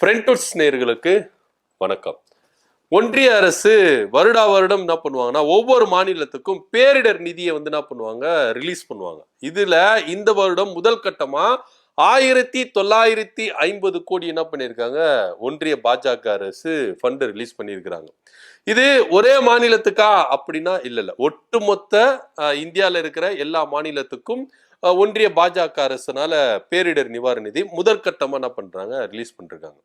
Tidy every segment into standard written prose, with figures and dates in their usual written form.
Friends நேயர்களுக்கு வணக்கம். ஒன்றிய அரசு வருடா வருடம் என்ன பண்ணுவாங்கன்னா, ஒவ்வொரு மாநிலத்துக்கும் பேரிடர் நிதியை என்ன பண்ணுவாங்க, ரிலீஸ் பண்ணுவாங்க. இதுல இந்த வருடம் முதல் கட்டமா 1950 கோடி என்ன பண்ணியிருக்காங்க, ஒன்றிய பாஜக அரசு ஃபண்ட் ரிலீஸ் பண்ணியிருக்கிறாங்க. இது ஒரே மாநிலத்துக்கா அப்படின்னா இல்ல, ஒட்டுமொத்த இந்தியாவில் இருக்கிற எல்லா மாநிலத்துக்கும் ஒன்றிய பாஜக அரசுனால பேரிடர் நிவாரண நிதி முதற்கட்டமா என்ன பண்றாங்க, ரிலீஸ் பண்றாங்க.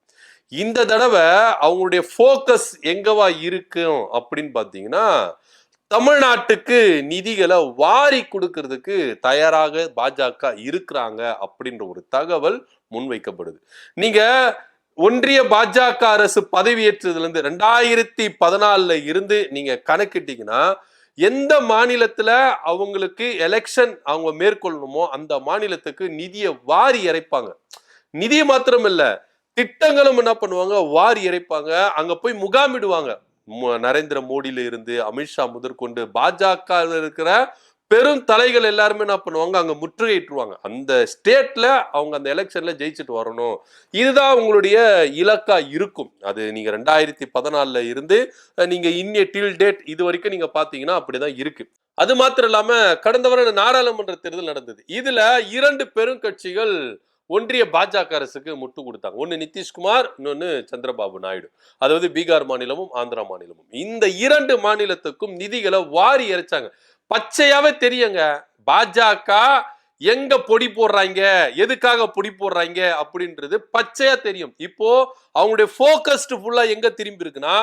இந்த தடவை அவங்களுடைய போக்கஸ் எங்கவா இருக்கும் அப்படின்னு பாத்தீங்கன்னா, தமிழ்நாட்டுக்கு நிதிகளை வாரி கொடுக்கறதுக்கு தயாராக பாஜக இருக்கிறாங்க அப்படின்ற ஒரு தகவல் முன்வைக்கப்படுது. நீங்க ஒன்றிய பாஜக அரசு பதவியேற்றதுல இருந்து 2014 இருந்து நீங்க கணக்கிட்டீங்கன்னா, எந்த மாநிலத்துல அவங்களுக்கு எலெக்ஷன் அவங்க மேற்கொள்ளணுமோ அந்த மாநிலத்துக்கு நிதியை வாரி இறைப்பாங்க. நிதி மாத்திரம் இல்ல, திட்டங்களும் என்ன பண்ணுவாங்க, வாரி இறைப்பாங்க. அங்க போய் முகாமிடுவாங்க. நரேந்திர மோடியில இருந்து அமித்ஷா முதற்கொண்டு பாஜக இருக்கிற பெரும் தலைகள் எல்லாருமே என்ன பண்ணுவாங்க, அங்க முற்றுகையிட்டுருவாங்க. அந்த ஸ்டேட்ல அவங்க அந்த எலெக்ஷன்ல ஜெயிச்சுட்டு வரணும், இதுதான் உங்களுடைய இலக்கா இருக்கும். அது நீங்க 2014 இருந்து நீங்க இன்னிய டில் டேட் இது வரைக்கும் நீங்க பாத்தீங்கன்னா அப்படிதான் இருக்கு. அது மாத்திரம் இல்லாம கடந்த வருடம் நாடாளுமன்ற தேர்தல் நடந்தது. இதுல 2 பெரும் கட்சிகள் ஒன்றிய பாஜக அரசுக்கு முட்டு கொடுத்தாங்க. ஒன்னு நிதிஷ்குமார், இன்னொன்னு சந்திரபாபு நாயுடு. அதாவது பீகார் மாநிலமும் ஆந்திரா மாநிலமும். இந்த 2 மாநிலத்துக்கும் நிதிகளை வாரி இறைச்சாங்க. பச்சையாவே தெரியுங்க, பாஜக எங்க பொடி போடுறாங்க, எதுக்காக பொடி போடுறாங்க அப்படின்றது பச்சையா தெரியும். இப்போ அவங்களுடைய போக்கஸ்ட் ஃபுல்லா எங்க திரும்பி இருக்குன்னா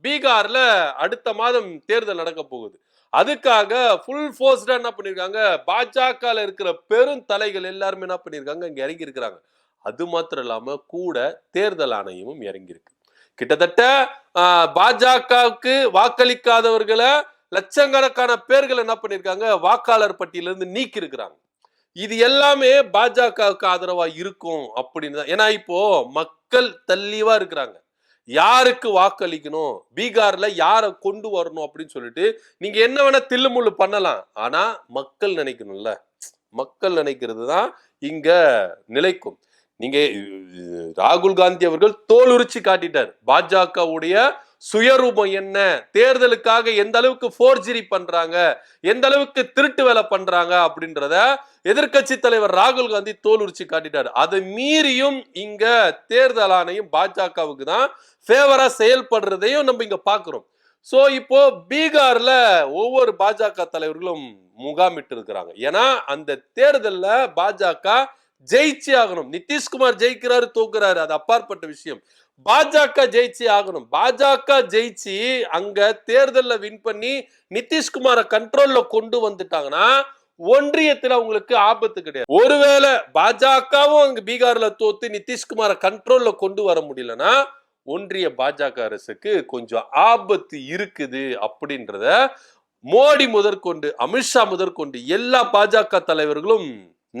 பீகார்ல அடுத்த மாதம் தேர்தல் நடக்க போகுது. அதுக்காக ஃபுல் ஃபோர்ஸ்டா என்ன பண்ணிருக்காங்க, பாஜக இருக்கிற பெரும் தலைகள் எல்லாருமே என்ன பண்ணிருக்காங்க, இங்க இறங்கி இருக்கிறாங்க. அது மாத்திரம் இல்லாம கூட தேர்தல் ஆணையமும் இறங்கி இருக்கு. கிட்டத்தட்ட பாஜகவுக்கு வாக்களிக்காதவர்களை லட்சக்கணக்கான பேர்கள் என்ன பண்ணிருக்காங்க, வாக்காளர் பட்டியலிருந்து நீக்கி இருக்கிறாங்க. இது எல்லாமே பாஜகவுக்கு ஆதரவா இருக்கும் அப்படின்னு. ஏன்னா இப்போ மக்கள் தெளிவா இருக்கிறாங்க, யாருக்கு வாக்களிக்கணும், பீகார்ல யாரை கொண்டு வரணும் அப்படின்னு சொல்லிட்டு நீங்க என்ன வேணா தில்லுமுள்ளு பண்ணலாம். ஆனா மக்கள் நினைக்கணும்ல, மக்கள் நினைக்கிறது தான் இங்க நிலைக்கும். நீங்க ராகுல் காந்தி அவர்கள் தோல் உரிச்சு காட்டிட்டார் பாஜகவுடைய சுயரூபம் என்ன, தேர்தலுக்காக எந்த அளவுக்கு போர்ஜரி பண்றாங்க, எந்த அளவுக்கு திருட்டு வேலை பண்றாங்க அப்படின்றத எதிர்கட்சி தலைவர் ராகுல் காந்தி தோல் உரிச்சு காட்டிட்டாரு. அதை மீறியும் இங்க தேர்தல் ஆணையம் பாஜகவுக்கு தான் ஃபேவரா செயல்படுறதையும் நம்ம இங்க பாக்குறோம். சோ இப்போ பீகார்ல ஒவ்வொரு பாஜக தலைவர்களும் முகாமிட்டு இருக்கிறாங்க. ஏன்னா அந்த தேர்தல்ல பாஜக ஜெயிச்சு ஆகணும். நிதிஷ்குமார் ஜெயிக்கிறாரு தோக்குறாரு அது அப்பாற்பட்ட விஷயம். பாஜக ஜெயிச்சு ஆகணும். பாஜக ஜெயிச்சு அங்க தேர்தல்ல வின் பண்ணி நிதிஷ்குமாரை கண்ட்ரோல்ல கொண்டு வந்துட்டாங்கன்னா ஒன்றியத்துல அவங்களுக்கு ஆபத்து கிடையாது. ஒருவேளை பாஜகவும் அங்க பீகார்ல தோத்து நிதிஷ்குமாரை கண்ட்ரோல்ல கொண்டு வர முடியலன்னா ஒன்றிய பாஜக அரசுக்கு கொஞ்சம் ஆபத்து இருக்குது அப்படின்றத மோடி முதற்கொண்டு அமித்ஷா முதற்கொண்டு எல்லா பாஜக தலைவர்களும்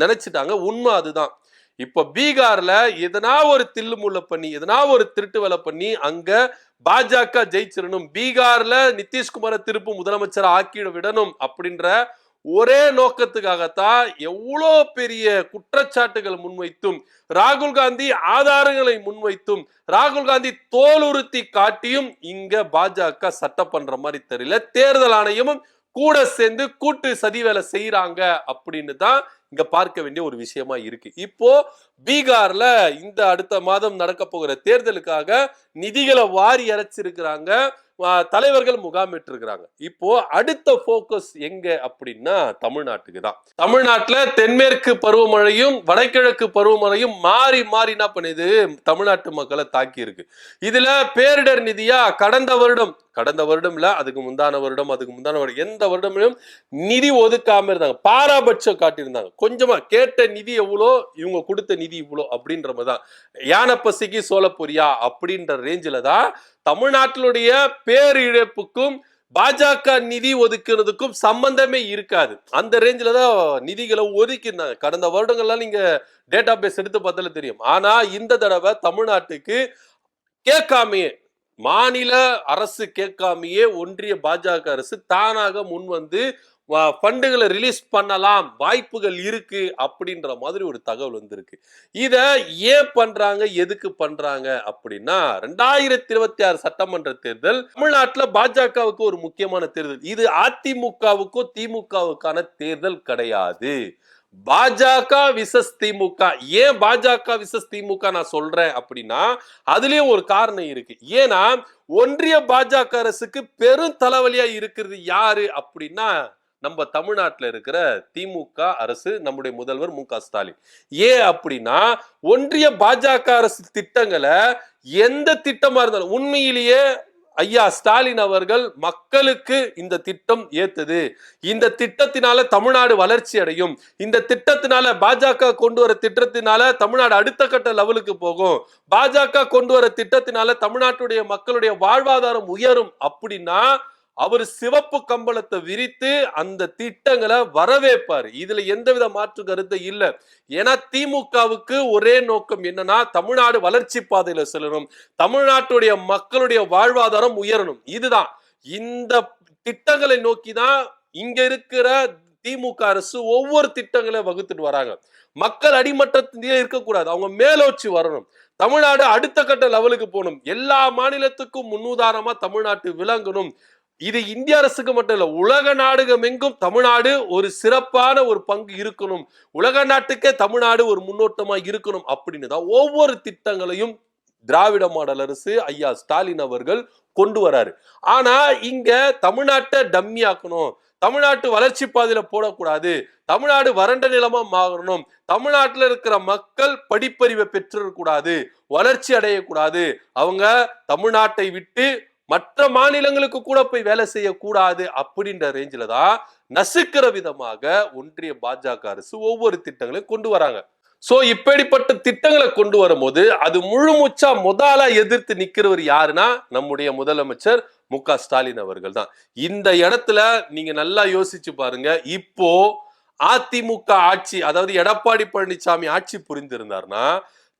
நினைச்சிட்டாங்க. உண்மை அதுதான். இப்ப பீகார்ல எதனா ஒரு தில்லுமுள்ள பண்ணி எதனா ஒரு திருட்டு வேலை பண்ணி அங்க பாஜக ஜெயிச்சிடணும், பீகார்ல நிதிஷ்குமாரை திருப்பு முதலமைச்சர் ஆக்கிட விடணும் அப்படின்ற ஒரே நோக்கத்துக்காகத்தான் எவ்வளோ பெரிய குற்றச்சாட்டுகள் முன்வைத்தும் ராகுல் காந்தி ஆதாரங்களை முன்வைத்தும் ராகுல் காந்தி தோலுறுத்தி காட்டியும் இங்க பாஜக சட்டம் பண்ற மாதிரி தெரியல. தேர்தல் ஆணையமும் கூட சேர்ந்து கூட்டு சதி வேலை செய்யறாங்க அப்படின்னு தான் இங்க பார்க்க வேண்டிய ஒரு விஷயமா இருக்கு. இப்போ பீகார்ல இந்த அடுத்த மாதம் நடக்க போகிற தேர்தலுக்காக நிதிகளை வாரி இறைச்சிருக்கிறாங்க, தலைவர்கள் முகாமிட்டு இருக்கிறாங்க. இப்போ அடுத்த போக்கஸ் எங்க அப்படின்னா தமிழ்நாட்டுக்கு தான். தமிழ்நாட்டுல தென்மேற்கு பருவமழையும் வடகிழக்கு பருவமழையும் மாறி மாறி என்ன பண்ணுது, தமிழ்நாட்டு மக்களை தாக்கி இருக்கு. இதுல பேரிடர் நிதியா கடந்த வருடம் இல்ல, அதுக்கு முந்தான வருடம் எந்த வருடமும் நிதி ஒதுக்காம இருந்தாங்க. பாராபட்சம் காட்டியிருந்தாங்க. கொஞ்சமா கேட்ட நிதி எவ்வளோ, இவங்க கொடுத்த நிதி இவ்வளோ அப்படின்ற மாதிரி தான். யானை பசிக்கு சோளப்பொரியா அப்படின்ற ரேஞ்சில தான் தமிழ்நாட்டினுடைய பேரிழப்புக்கும் பாஜக நிதி ஒதுக்குறதுக்கும் சம்பந்தமே இருக்காது. அந்த ரேஞ்சில தான் நிதிகளை ஒதுக்கினாங்க. கடந்த வருடங்கள்லாம் நீங்க டேட்டா பேஸ் எடுத்து பார்த்தாலே தெரியும். ஆனா இந்த தடவை தமிழ்நாட்டுக்கு கேட்காமையே, மாநில அரசு கேட்காமையே ஒன்றிய பாஜக அரசு தானாக முன் வந்து ஃபண்டுகளை ரிலீஸ் பண்ணலாம், வாய்ப்புகள் இருக்கு அப்படின்ற மாதிரி ஒரு தகவல் வந்திருக்கு. இத ஏன் பண்றாங்க, எதுக்கு பண்றாங்க அப்படின்னா 2026 சட்டமன்ற தேர்தல் தமிழ்நாட்டுல பாஜகவுக்கு ஒரு முக்கியமான தேர்தல். இது அதிமுகவுக்கோ திமுகவுக்கான தேர்தல் கிடையாது. பாஜக விசஸ் திமுக. ஏன் பாஜக விசஸ் திமுக நான் சொல்றேன் அப்படின்னா அதுலயும் ஒரு காரணம் இருக்கு. ஏன்னா ஒன்றிய பாஜக அரசுக்கு பெரும் தலைவலியா இருக்கிறது யாரு அப்படின்னா நம்ம தமிழ்நாட்டில் இருக்கிற திமுக அரசு, நம்முடைய முதல்வர் மு க ஸ்டாலின். ஏன் அப்படின்னா ஒன்றிய பாஜக அரசு திட்டங்களை எந்த திட்டமா இருந்தாலும் உண்மையிலேயே ஐயா ஸ்டாலின் அவர்கள் மக்களுக்கு இந்த திட்டம் ஏத்தது, இந்த திட்டத்தினால தமிழ்நாடு வளர்ச்சி அடையும், இந்த திட்டத்தினால பாஜக கொண்டு வர திட்டத்தினால தமிழ்நாடு அடுத்த கட்ட லெவலுக்கு போகும், பாஜக கொண்டு வர திட்டத்தினால தமிழ்நாட்டுடைய மக்களுடைய வாழ்வாதாரம் உயரும் அப்படின்னா அவர் சிவப்பு கம்பளத்தை விரித்து அந்த திட்டங்களை வரவேற்பார். இதுல எந்தவித மாற்று கருத்து இல்ல. ஏன்னா திமுகவுக்கு ஒரே நோக்கம் என்னன்னா தமிழ்நாடு வளர்ச்சி பாதையில செல்லணும், தமிழ்நாட்டுடைய மக்களுடைய வாழ்வாதாரம் உயரணும். இதுதான். இந்த திட்டங்களை நோக்கிதான் இங்க இருக்கிற திமுக அரசு ஒவ்வொரு திட்டங்களை வகுத்துட்டு வராங்க. மக்கள் அடிமட்டத்திலேயே இருக்கக்கூடாது, அவங்க மேலோச்சி வரணும், தமிழ்நாடு அடுத்த கட்ட லெவலுக்கு போகணும், எல்லா மாநிலத்துக்கும் முன்னுதாரணமா தமிழ்நாட்டு விளங்கணும். இது இந்திய அரசுக்கு மட்டும் இல்ல, உலக நாடுகம் எங்கும் தமிழ்நாடு ஒரு சிறப்பான ஒரு பங்கு இருக்கணும், உலக நாட்டுக்கே தமிழ்நாடு ஒரு முன்னோட்டமா இருக்கணும் அப்படின்னு தான் ஒவ்வொரு திட்டங்களையும் திராவிட மாடல் அரசு ஐயா ஸ்டாலின் அவர்கள் கொண்டு வராரு. ஆனா இங்க தமிழ்நாட்டை டம்மி ஆக்கணும், தமிழ்நாட்டு வளர்ச்சி பாதையில போடக்கூடாது, தமிழ்நாடு வறண்ட நிலமா மாறணும், தமிழ்நாட்டில் இருக்கிற மக்கள் படிப்பறிவை பெற்றிருக்கூடாது, வளர்ச்சி அடையக்கூடாது, அவங்க தமிழ்நாட்டை விட்டு மற்ற மாநிலங்களுக்கு கூட போய் வேலை செய்யக்கூடாது அப்படின்ற ரேஞ்சில தான் நசுக்கிற விதமாக ஒன்றிய பாஜக அரசு ஒவ்வொரு திட்டங்களையும் கொண்டு வராங்க. சோ இப்படிப்பட்ட திட்டங்களை கொண்டு வரும்போது அது முழுமுச்சா முதலா எதிர்த்து நிக்கிறவர் யாருன்னா நம்முடைய முதலமைச்சர் மு க ஸ்டாலின் அவர்கள் தான். இந்த இடத்துல நீங்க நல்லா யோசிச்சு பாருங்க. இப்போ அதிமுக ஆட்சி, அதாவது எடப்பாடி பழனிசாமி ஆட்சி புரிந்திருந்தார்னா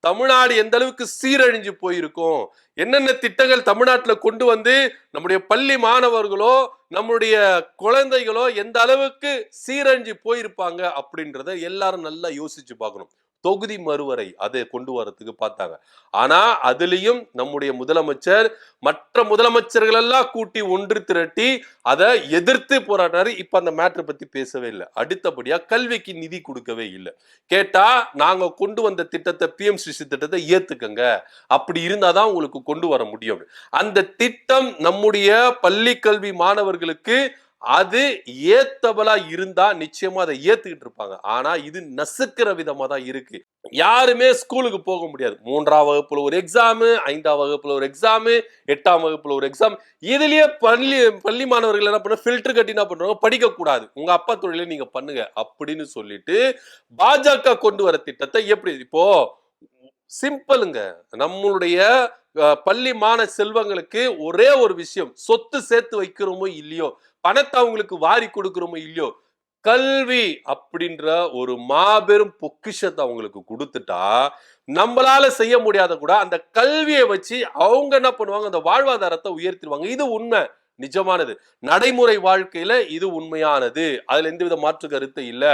தமிழ்நாடு எந்த அளவுக்கு சீரழிஞ்சு போயிருக்கும், என்னென்ன திட்டங்கள் தமிழ்நாட்டில் கொண்டு வந்து நம்முடைய பள்ளி மாணவர்களோ நம்முடைய குழந்தைகளோ எந்த அளவுக்கு சீரழிஞ்சு போயிருப்பாங்க அப்படின்றத எல்லாரும் நல்லா யோசிச்சு பார்க்கணும். தொகுதி மறுவரை அதை கொண்டு வரதுக்கு பார்த்தாங்க. ஆனா அதுலயும் நம்முடைய முதலமைச்சர் மற்ற முதலமைச்சர்கள் எல்லாம் கூட்டி ஒன்று திரட்டி அதை எதிர்த்து போராடினாரு. இப்ப அந்த மேட்டரை பத்தி பேசவே இல்லை. அடுத்தபடியா கல்விக்கு நிதி கொடுக்கவே இல்லை. கேட்டா நாங்க கொண்டு வந்த திட்டத்தை PM-ஸ்ரீ திட்டத்தை ஏத்துக்கங்க, அப்படி இருந்தாதான் உங்களுக்கு கொண்டு வர முடியும். அந்த திட்டம் நம்முடைய பள்ளி கல்வி மாணவர்களுக்கு அது ஏத்தபலா இருந்தா நிச்சயமா அதை ஏத்துக்கிட்டு இருப்பாங்க. ஆனா இது நசுக்கிற விதமா தான் இருக்கு. யாருமே ஸ்கூலுக்கு போக முடியாது. 3ஆம் வகுப்புல ஒரு எக்ஸாம், 5ஆம் வகுப்புல ஒரு எக்ஸாம், 8ஆம் வகுப்புல ஒரு எக்ஸாம். இதுலயே பள்ளி மாணவர்கள் என்ன பண்ண ஃபில்டர் கட்டி என்ன பண்றாங்க, படிக்க கூடாது, உங்க அப்பா தொழிலை நீங்க பண்ணுங்க அப்படின்னு சொல்லிட்டு பாஜக கொண்டு வர திட்டத்தை எப்படி இப்போ சிம்பிளுங்க. நம்மளுடைய பள்ளி மாணவ செல்வங்களுக்கு ஒரே ஒரு விஷயம், சொத்து சேர்த்து வைக்கிறோமோ இல்லையோ, பணத்தை அவங்களுக்கு வாரி கொடுக்கிறோமோ இல்லையோ, கல்வி அப்படின்ற ஒரு மாபெரும் பொக்கிஷத்தை அவங்களுக்கு கொடுத்துட்டா நம்மளால செய்ய முடியாத கூட அந்த கல்வியை வச்சு அவங்க என்ன பண்ணுவாங்க, அந்த வாழ்வாதாரத்தை உயர்த்திடுவாங்க. இது உண்மை, நிஜமானது, நடைமுறை வாழ்க்கையில இது உண்மையானது, அதுல எந்தவித மாற்று கருத்து இல்ல.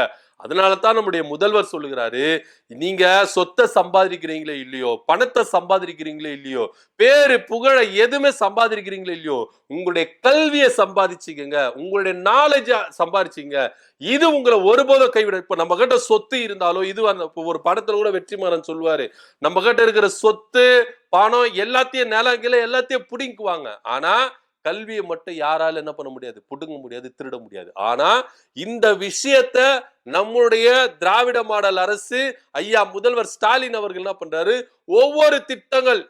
அதனால தான் நம்முடைய முதல்வர் சொல்லுகிறாரு, நீங்க சொத்தை சம்பாதிக்கிறீங்களே இல்லையோ, பணத்தை சம்பாதிக்கிறீங்களே இல்லையோ, பேரு புகழ எதுவுமே சம்பாதிக்கிறீங்களே இல்லையோ, உங்களுடைய கல்வியை சம்பாதிச்சுக்கங்க, உங்களுடைய நாலேஜ சம்பாதிச்சுங்க, இது உங்களை ஒருபோதும் கைவிட. இப்ப நம்ம கிட்ட சொத்து இருந்தாலோ, இது ஒரு படத்துல கூட வெற்றிமாறன் சொல்லுவாரு, நம்ம கிட்ட இருக்கிற சொத்து பணம் எல்லாத்தையும் நிலங்களை எல்லாத்தையும் புடிங்குவாங்க, ஆனா கல்வியை மட்டும் யாரால என்ன பண்ண முடியாது, புடுங்க முடியாது, திருட முடியாது. ஆனா இந்த விஷயத்த நம்முடைய திராவிட மாடல் அரசு ஐயா முதல்வர் ஸ்டாலின் அவர்கள் என்ன பண்றாரு, ஒவ்வொரு திட்டங்கள்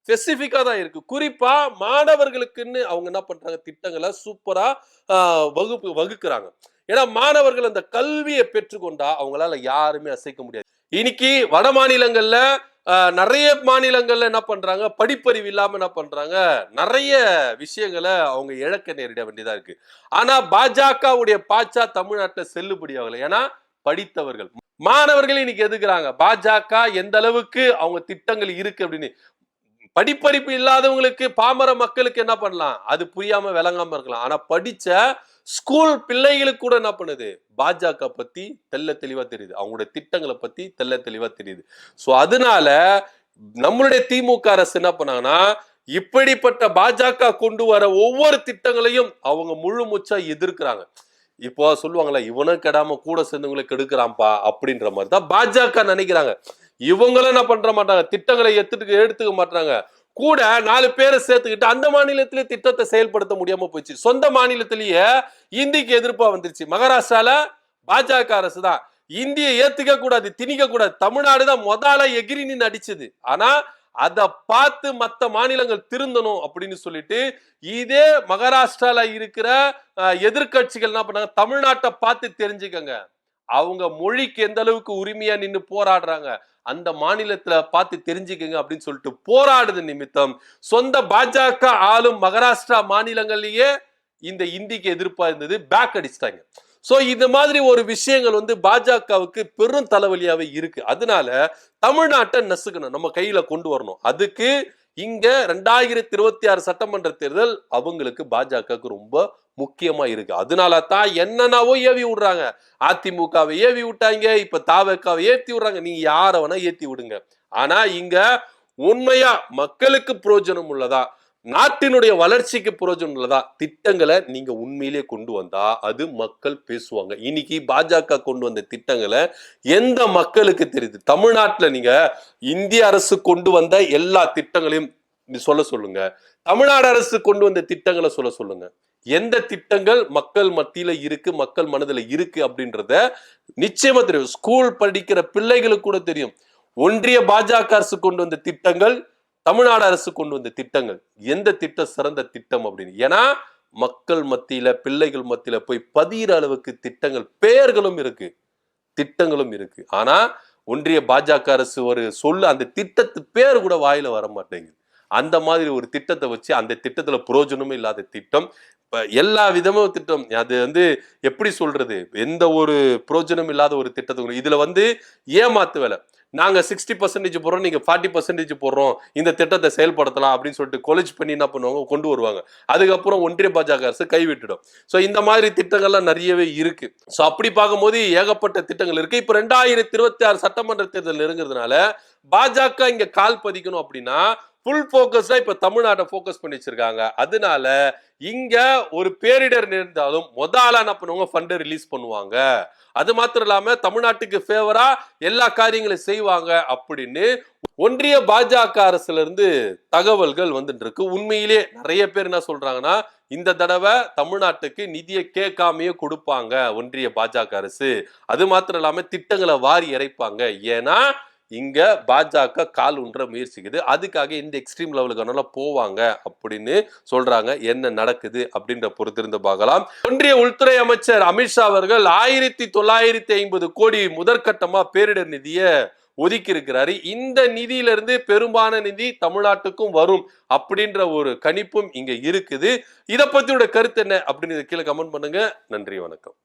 ஸ்பெசிபிக்கா தான் இருக்கு. குறிப்பா மாணவர்களுக்குன்னு அவங்க என்ன பண்றாங்க, திட்டங்களை சூப்பரா வகுக்கிறாங்க. ஏன்னா மாணவர்கள் அந்த கல்வியை பெற்றுக்கொண்டா அவங்களால யாருமே அசைக்க முடியாது. இன்னைக்கு வட மாநிலங்கள்ல நிறைய மாநிலங்கள்ல என்ன பண்றாங்க, படிப்பறிவு இல்லாம என்ன பண்றாங்க, நிறைய விஷயங்களை அவங்க இழக்க நேரிட வேண்டியதா இருக்கு. ஆனா பாஜகவுடைய பாச்சா தமிழ்நாட்டில் செல்லுபடி ஆகல. ஏன்னா படித்தவர்கள் மாணவர்கள் இன்னைக்கு எதுக்குறாங்க, பாஜக எந்த அளவுக்கு அவங்க திட்டங்கள் இருக்கு அப்படின்னு. படிப்பறிப்பு இல்லாதவங்களுக்கு, பாமர மக்களுக்கு என்ன பண்ணலாம், அது புரியாம விளங்காம இருக்கலாம். ஆனா படிச்ச ஸ்கூல் பிள்ளைகளுக்கு கூட என்ன பண்ணுது, பாஜக பத்தி தெள்ள தெளிவா தெரியுது, அவங்களுடைய திட்டங்களை பத்தி தெள்ள தெளிவா தெரியுது. சோ அதனால நம்மளுடைய திமுக அரசு என்ன பண்ணாங்கன்னா, இப்படிப்பட்ட பாஜக கொண்டு வர ஒவ்வொரு திட்டங்களையும் அவங்க முழு மூச்சா எதிர்க்கிறாங்க. இப்போ சொல்லுவாங்களா, இவனும் கெடாம கூட சேர்ந்தவங்களை கெடுக்கிறான்பா அப்படின்ற மாதிரி தான் பாஜக நினைக்கிறாங்க. இவங்களும் என்ன பண்ற மாட்டாங்க, திட்டங்களை எடுத்துக்க மாட்டாங்க. கூட 4 பேரை சேர்த்துக்கிட்டு அந்த மாநிலத்திலே திட்டத்தை செயல்படுத்த முடியாம போச்சு. சொந்த மாநிலத்திலேயே இந்திக்கு எதிர்ப்பா வந்துருச்சு. மகாராஷ்டிரால பாஜக அரசு தான் இந்தியை ஏத்துக்க கூடாது, திணிக்க கூடாது. தமிழ்நாடு தான் முதல்ல எகிரி நின்னு அடிச்சது. ஆனா அதை பார்த்து மத்த மாநிலங்கள் திருந்தணும் அப்படின்னு சொல்லிட்டு இதே மகாராஷ்டிரால இருக்கிற எதிர்கட்சிகள் என்ன பண்ணாங்க, தமிழ்நாட்டை பார்த்து தெரிஞ்சுக்கங்க, அவங்க மொழிக்கு எந்த அளவுக்கு உரிமையா நின்று போராடுறாங்க, அந்த மாநிலத்துல பார்த்து தெரிஞ்சுக்கங்க அப்படின்னு சொல்லிட்டு போராடுது நிமித்தம் சொந்த பாஜக ஆளும் மகாராஷ்டிரா மாநிலங்கள்லயே இந்த இந்திக்கு எதிர்ப்பா இருந்தது, பேக் அடிச்சிட்டாங்க. சோ இந்த மாதிரி ஒரு விஷயங்கள் வந்து பாஜகவுக்கு பெரும் தலைவலியாவே இருக்கு. அதனால தமிழ்நாட்டை நசுக்கணும், நம்ம கையில கொண்டு வரணும். அதுக்கு இங்க 2026 சட்டமன்ற தேர்தல் அவங்களுக்கு பாஜகவுக்கு ரொம்ப முக்கியமா இருக்கு. அதனால தான் என்னென்னவோ ஏவி விடுறாங்க. அதிமுகவை ஏவி விட்டாங்க, இப்ப தாவேக்காவை ஏத்தி விடுறாங்க. நீங்க யார வேணா ஏத்தி விடுங்க. ஆனா இங்க உண்மையா மக்களுக்கு பிரயோஜனம் உள்ளதா, நாட்டினுடைய வளர்ச்சிக்கு பிரயோஜனம் உள்ளதா திட்டங்களை நீங்க உண்மையிலேயே கொண்டு வந்தா அது மக்கள் பேசுவாங்க. இன்னைக்கு பாஜக கொண்டு வந்த திட்டங்களை எந்த மக்களுக்கு தெரியுது? தமிழ்நாட்டுல நீங்க இந்திய அரசு கொண்டு வந்த எல்லா திட்டங்களையும் சொல்ல சொல்லுங்க, தமிழ்நாடு அரசு கொண்டு வந்த திட்டங்களை சொல்ல சொல்லுங்க. எந்த திட்டங்கள் மக்கள் மத்தியில இருக்கு, மக்கள் மனதில் இருக்கு அப்படின்றத நிச்சயமா தெரியும். ஸ்கூல் படிக்கிற பிள்ளைகளுக்கு கூட தெரியும். ஒன்றிய பாஜக அரசு கொண்டு வந்த திட்டங்கள், தமிழ்நாடு அரசு கொண்டு வந்த திட்டங்கள், எந்த திட்டம் சிறந்த திட்டம் அப்படின்னு. ஏன்னா மக்கள் மத்தியில, பிள்ளைகள் மத்தியில போய் பதிகிற அளவுக்கு திட்டங்கள், பெயர்களும் இருக்கு, திட்டங்களும் இருக்கு. ஆனா ஒன்றிய பாஜக அரசு ஒரு அந்த திட்டத்து பேர் கூட வாயில வர மாட்டேங்குது. அந்த மாதிரி ஒரு திட்டத்தை வச்சு அந்த திட்டத்துல பிரயோஜனமே இல்லாத திட்டம், எல்லா விதமும் திட்டம். அது வந்து எப்படி சொல்றது, எந்த ஒரு பிரயோஜனம் இல்லாத ஒரு திட்டத்தை இதுல வந்து ஏமாத்து வேலை. நாங்க 60% போடுறோம், நீங்க 40% போடுறோம், இந்த திட்டத்தை செயல்படுத்தலாம் அப்படின்னு சொல்லிட்டு கொலேஜ் பண்ணி என்ன பண்ணுவாங்க, கொண்டு வருவாங்க. அதுக்கப்புறம் ஒன்றிய பாஜக அரசு கைவிட்டுடும். சோ இந்த மாதிரி திட்டங்கள்லாம் நிறையவே இருக்கு. சோ அப்படி பார்க்கும்போது ஏகப்பட்ட திட்டங்கள் இருக்கு. இப்ப 2026 சட்டமன்ற தேர்தல் நெருங்குறதுனால பாஜக இங்க கால் பதிக்கணும் அப்படின்னா ஃபுல் போக்கஸ்டா இப்ப தமிழ்நாட்டை போக்கஸ் பண்ணி வச்சிருக்காங்க. அதனால இங்க ஒரு பேரிடர் நேர்ந்தாலும் முதல்ல என்ன பண்ணுவாங்க, ஃபண்ட் ரிலீஸ் பண்ணுவாங்க. அது மாத்திரம் இல்லாம தமிழ்நாட்டுக்கு ஃபேவரா எல்லா காரியங்களையும் செய்வாங்க அப்படின்னு ஒன்றிய பாஜக அரசுல இருந்து தகவல்கள் வந்துட்டு இருக்கு. உண்மையிலே நிறைய பேர் என்ன சொல்றாங்கன்னா, இந்த தடவை தமிழ்நாட்டுக்கு நிதியை கேட்காமையே கொடுப்பாங்க ஒன்றிய பாஜக அரசு. அது மாத்திரம் இல்லாம திட்டங்களை வாரி இறைப்பாங்க. ஏன்னா இங்க பாஜக கால் ஊன்ற முயற்சிக்குது. அதுக்காக இந்த எக்ஸ்ட்ரீம் லெவலுக்கு போவாங்க அப்படின்னு சொல்றாங்க. என்ன நடக்குது அப்படின்ற பொறுத்திருந்து பார்க்கலாம். ஒன்றிய உள்துறை அமைச்சர் அமித்ஷா அவர்கள் 1950 கோடி முதற்கட்டமா பேரிடர் நிதியை ஒதுக்கி இருக்கிறாரு. இந்த நிதியிலிருந்து பெரும்பாலான நிதி தமிழ்நாட்டுக்கும் வரும் அப்படின்ற ஒரு கணிப்பும் இங்க இருக்குது. இதை பத்தியோட கருத்து என்ன அப்படின்னு கீழே கமெண்ட் பண்ணுங்க. நன்றி, வணக்கம்.